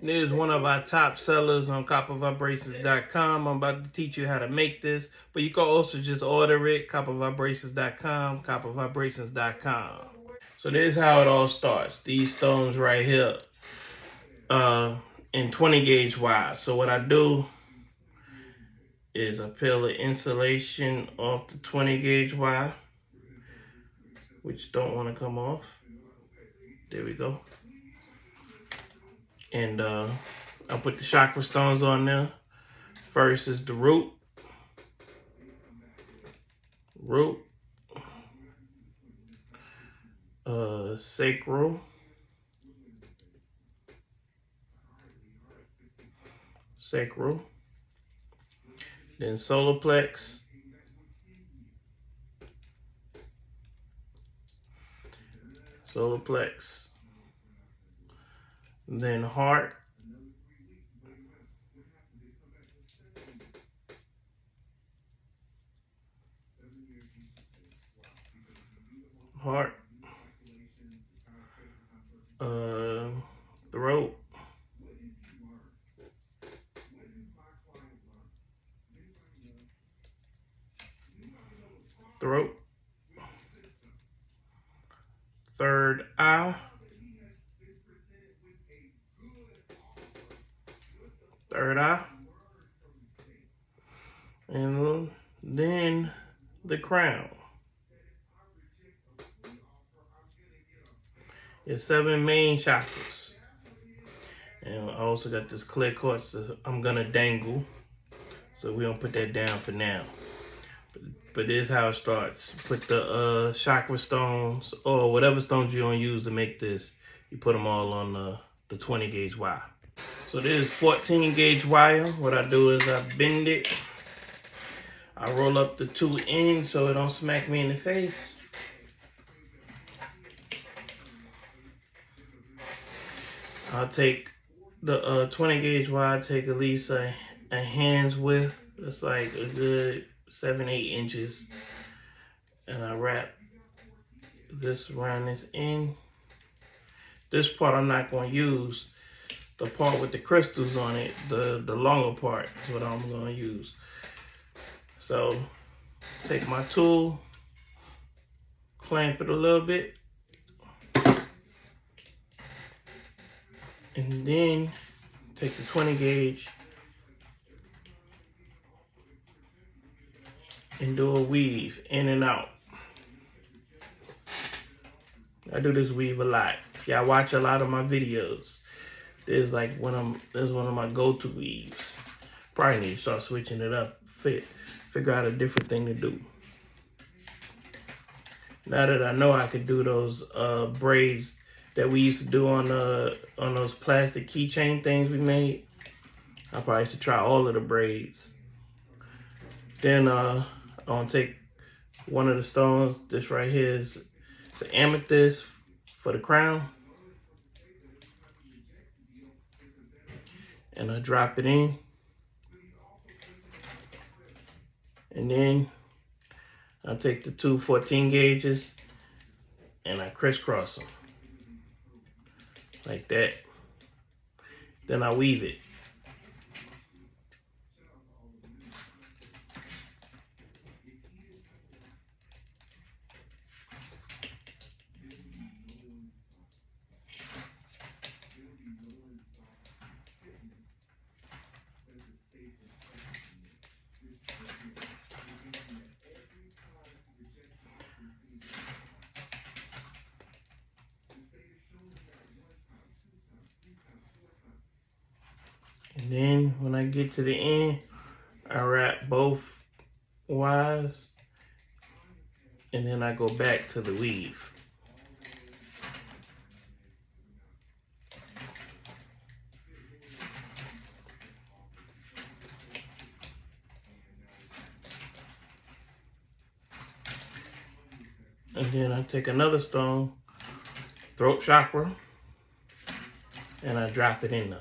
This is one of our top sellers on coppervibrations.com. I'm about to teach you how to make this, but you can also just order it, coppervibrations.com, coppervibrations.com. So this is how it all starts. These stones right here, in 20 gauge wide. So what I do is I peel the insulation off the 20 gauge wire, which don't want to come off. There we go. And I'll put the chakra stones on there. First is the root, sacral, then solar plex, then heart, throat, third eye, and then the crown. There's 7 main chakras. And I also got this clear quartz that I'm gonna dangle. So we don't put that down for now. But this is how it starts. Put the chakra stones, or whatever stones you're gonna use to make this, you put them all on the 20 gauge wire. So this is 14 gauge wire. What I do is I bend it. I roll up the 2 ends so it don't smack me in the face. I'll take the 20 gauge wire, take at least a hand's width. It's like a good 7-8 inches. And I wrap this around this end. This part I'm not going to use. The part with the crystals on it, the longer part is what I'm going to use. So take my tool, clamp it a little bit, and then take the 20 gauge and do a weave in and out. I do this weave a lot. Y'all watch a lot of my videos. This is one of my go-to weaves. Probably need to start switching it up. Figure out a different thing to do. Now that I know I could do those braids that we used to do on those plastic keychain things we made, I probably should try all of the braids. Then I'm gonna take one of the stones. This right here is an amethyst for the crown, and I drop it in, and then I take the 2 14 gauges and I crisscross them like that. Then I weave it. And then when I get to the end, I wrap both wires, and then I go back to the weave. And then I take another stone, throat chakra, and I drop it in there.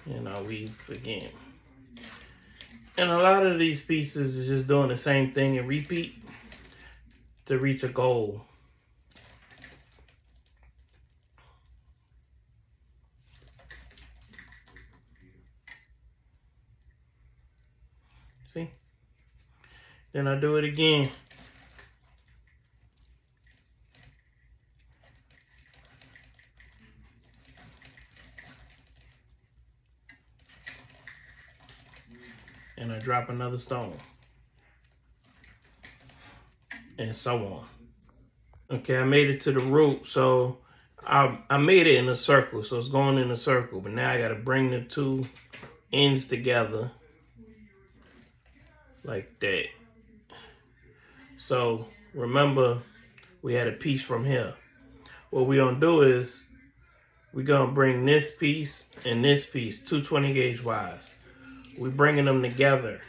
And I'll weave again. And a lot of these pieces is just doing the same thing and repeat to reach a goal. See? Then I do it again. And I drop another stone. And so on. Okay, I made it to the root, so I made it in a circle, so it's going in a circle. But now I got to bring the two ends together like that. So remember, we had a piece from here. What we're going to do is we're going to bring this piece and this piece, 220 gauge wise. We're bringing them together.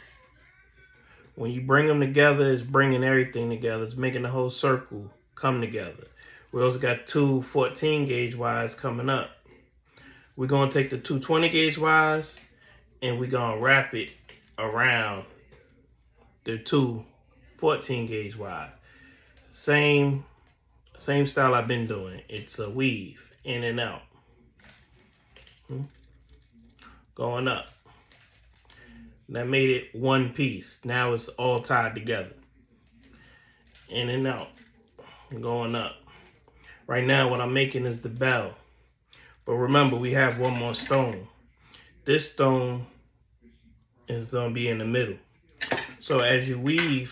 When you bring them together, it's bringing everything together. It's making the whole circle come together. We also got two 14 gauge wires coming up. We're going to take the 220 gauge wires and we're going to wrap it around the two 14 gauge wire. Same style I've been doing. It's a weave in and out. Going up. That made it one piece. Now it's all tied together. In and out. Going up. Right now what I'm making is the bell. But remember, we have one more stone. This stone is going to be in the middle. So as you weave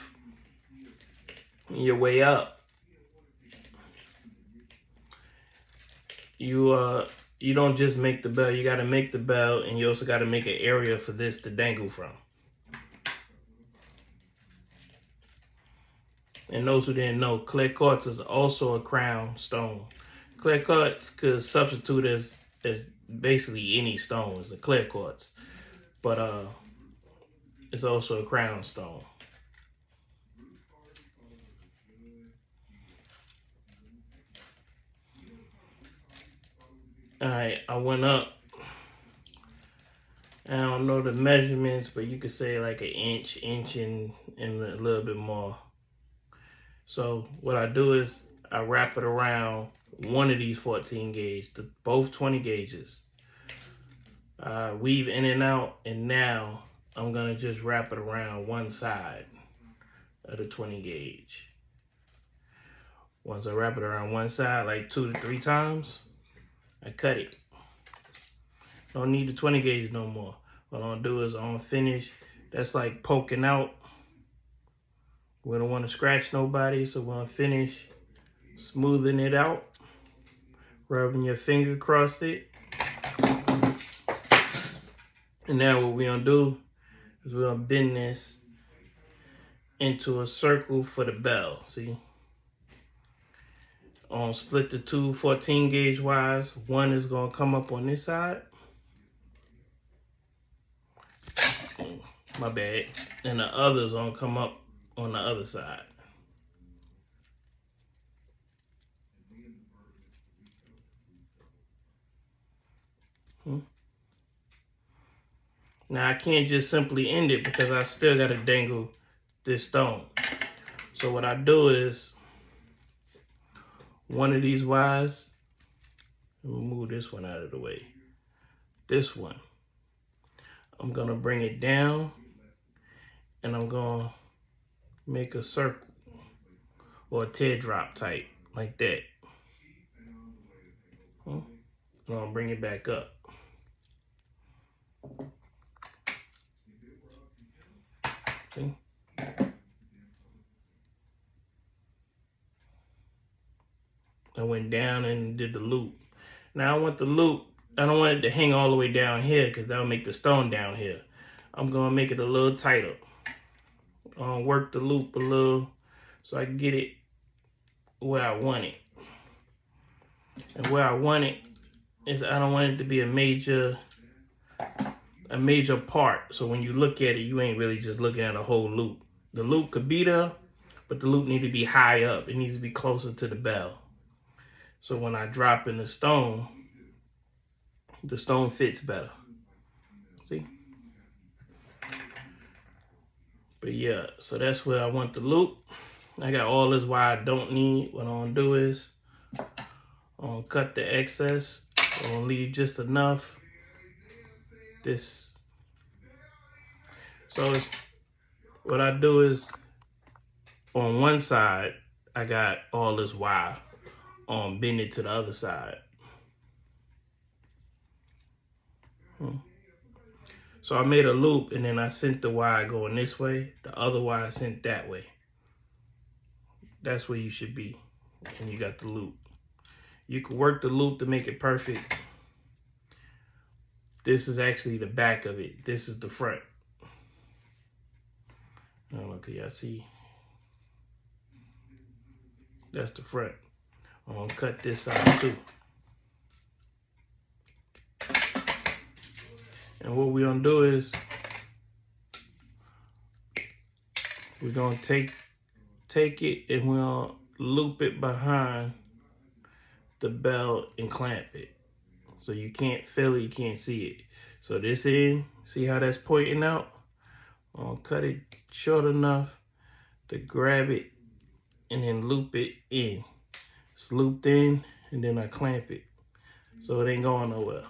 your way up, you don't just make the bell. You got to make the bell, and you also got to make an area for this to dangle from. And those who didn't know, clear quartz is also a crown stone. Clear quartz could substitute as basically any stone. It's a clear quartz, but it's also a crown stone. All right, I went up. I don't know the measurements, but you could say like an inch and a little bit more. So what I do is I wrap it around one of these 14 gauge, both 20 gauges. Weave in and out, and now I'm gonna just wrap it around one side of the 20 gauge. Once I wrap it around one side, like 2 to 3 times, I cut it. Don't need the 20 gauge no more. What I'm gonna do is I'm gonna finish. That's like poking out. We don't want to scratch nobody, so we're gonna finish smoothing it out, rubbing your finger across it. And now what we're gonna do is we're gonna bend this into a circle for the bell. See? Split the two 14 gauge wires. One is gonna come up on this side. My bad. And the other's gonna come up on the other side. Now I can't just simply end it because I still gotta dangle this stone. So what I do is one of these wires, move this one out of the way. This one, I'm gonna bring it down and I'm gonna make a circle or a teardrop type like that. I'm gonna bring it back up. See? I went down and did the loop. Now I want the loop, I don't want it to hang all the way down here because that'll make the stone down here. I'm gonna make it a little tighter. Work the loop a little so I can get it where I want it. And where I want it is I don't want it to be a major part. So when you look at it, you ain't really just looking at a whole loop. The loop could be there, but the loop needs to be high up. It needs to be closer to the bell. So when I drop in the stone fits better. See? But yeah, so that's where I want the loop. I got all this wire I don't need. What I'm gonna do is I'm gonna cut the excess. I'm gonna leave just enough. This. So what I do is on one side, I got all this wire bend it to the other side. So I made a loop and then I sent the wire going this way. The other wire sent that way. That's where you should be. And you got the loop. You can work the loop to make it perfect. This is actually the back of it. This is the front. Now look, y'all see? That's the front. I'm gonna cut this side too. And what we're gonna do is we're gonna take it and we're gonna loop it behind the belt and clamp it. So you can't feel it, you can't see it. So this end, see how that's pointing out? I'll cut it short enough to grab it and then loop it in. It's looped in and then I clamp it. So it ain't going nowhere.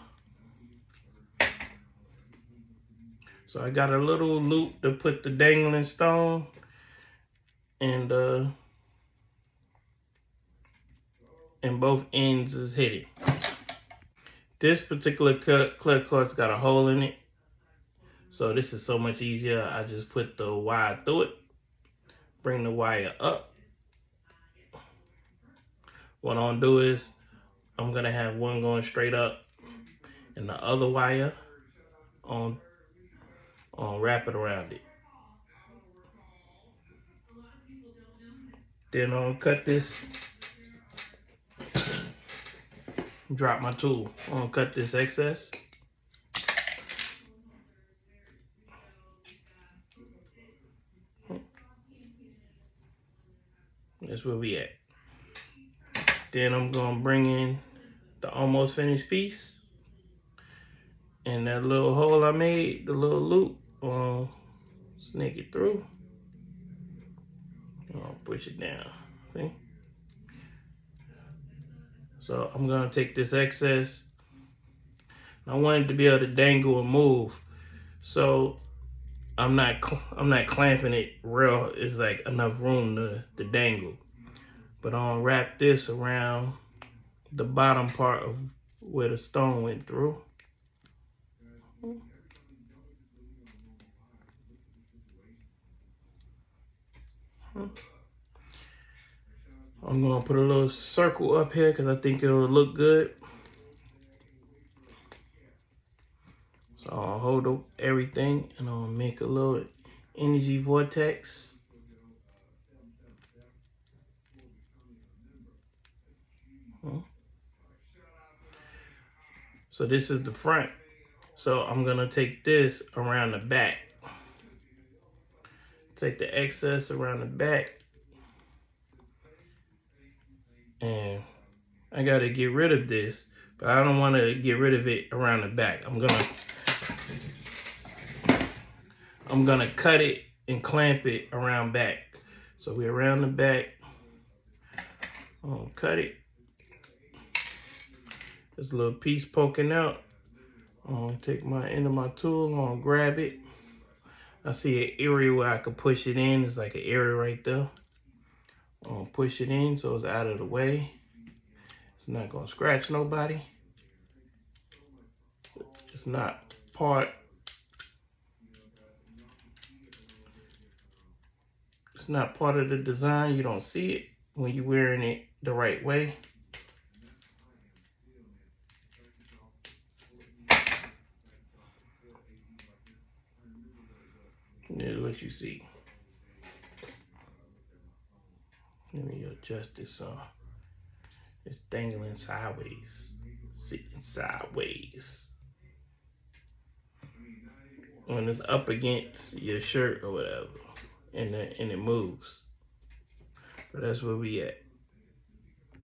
So I got a little loop to put the dangling stone and both ends is hidden. This particular clear quartz got a hole in it. So this is so much easier. I just put the wire through it, bring the wire up. What I'm gonna do is I'm gonna have one going straight up and the other wire on wrap it around it. Then I'm gonna cut this, drop my tool. I'm gonna cut this excess. That's where we at. Then I'm gonna bring in the almost finished piece. And that little hole I made, the little loop, snake it through. I'll push it down, see? So I'm gonna take this excess. I want it to be able to dangle and move. So I'm not clamping it real. It's like enough room to dangle. But I'll wrap this around the bottom part of where the stone went through. I'm gonna put a little circle up here because I think it'll look good. So I'll hold up everything and I'll make a little energy vortex. So this is the front. So I'm gonna take this around the back. Take the excess around the back. And I gotta get rid of this, but I don't wanna get rid of it around the back. I'm gonna cut it and clamp it around back. So we're around the back. I'll cut it. There's a little piece poking out. I'll take my end of my tool, I'll grab it. I see an area where I can push it in. It's like an area right there. I'll push it in so it's out of the way. It's not gonna scratch nobody. It's not part. It's not part of the design. You don't see it when you're wearing it the right way. Here's what you see. Let me adjust this on. It's dangling sideways, sitting sideways. When it's up against your shirt or whatever, and it moves. But that's where we at.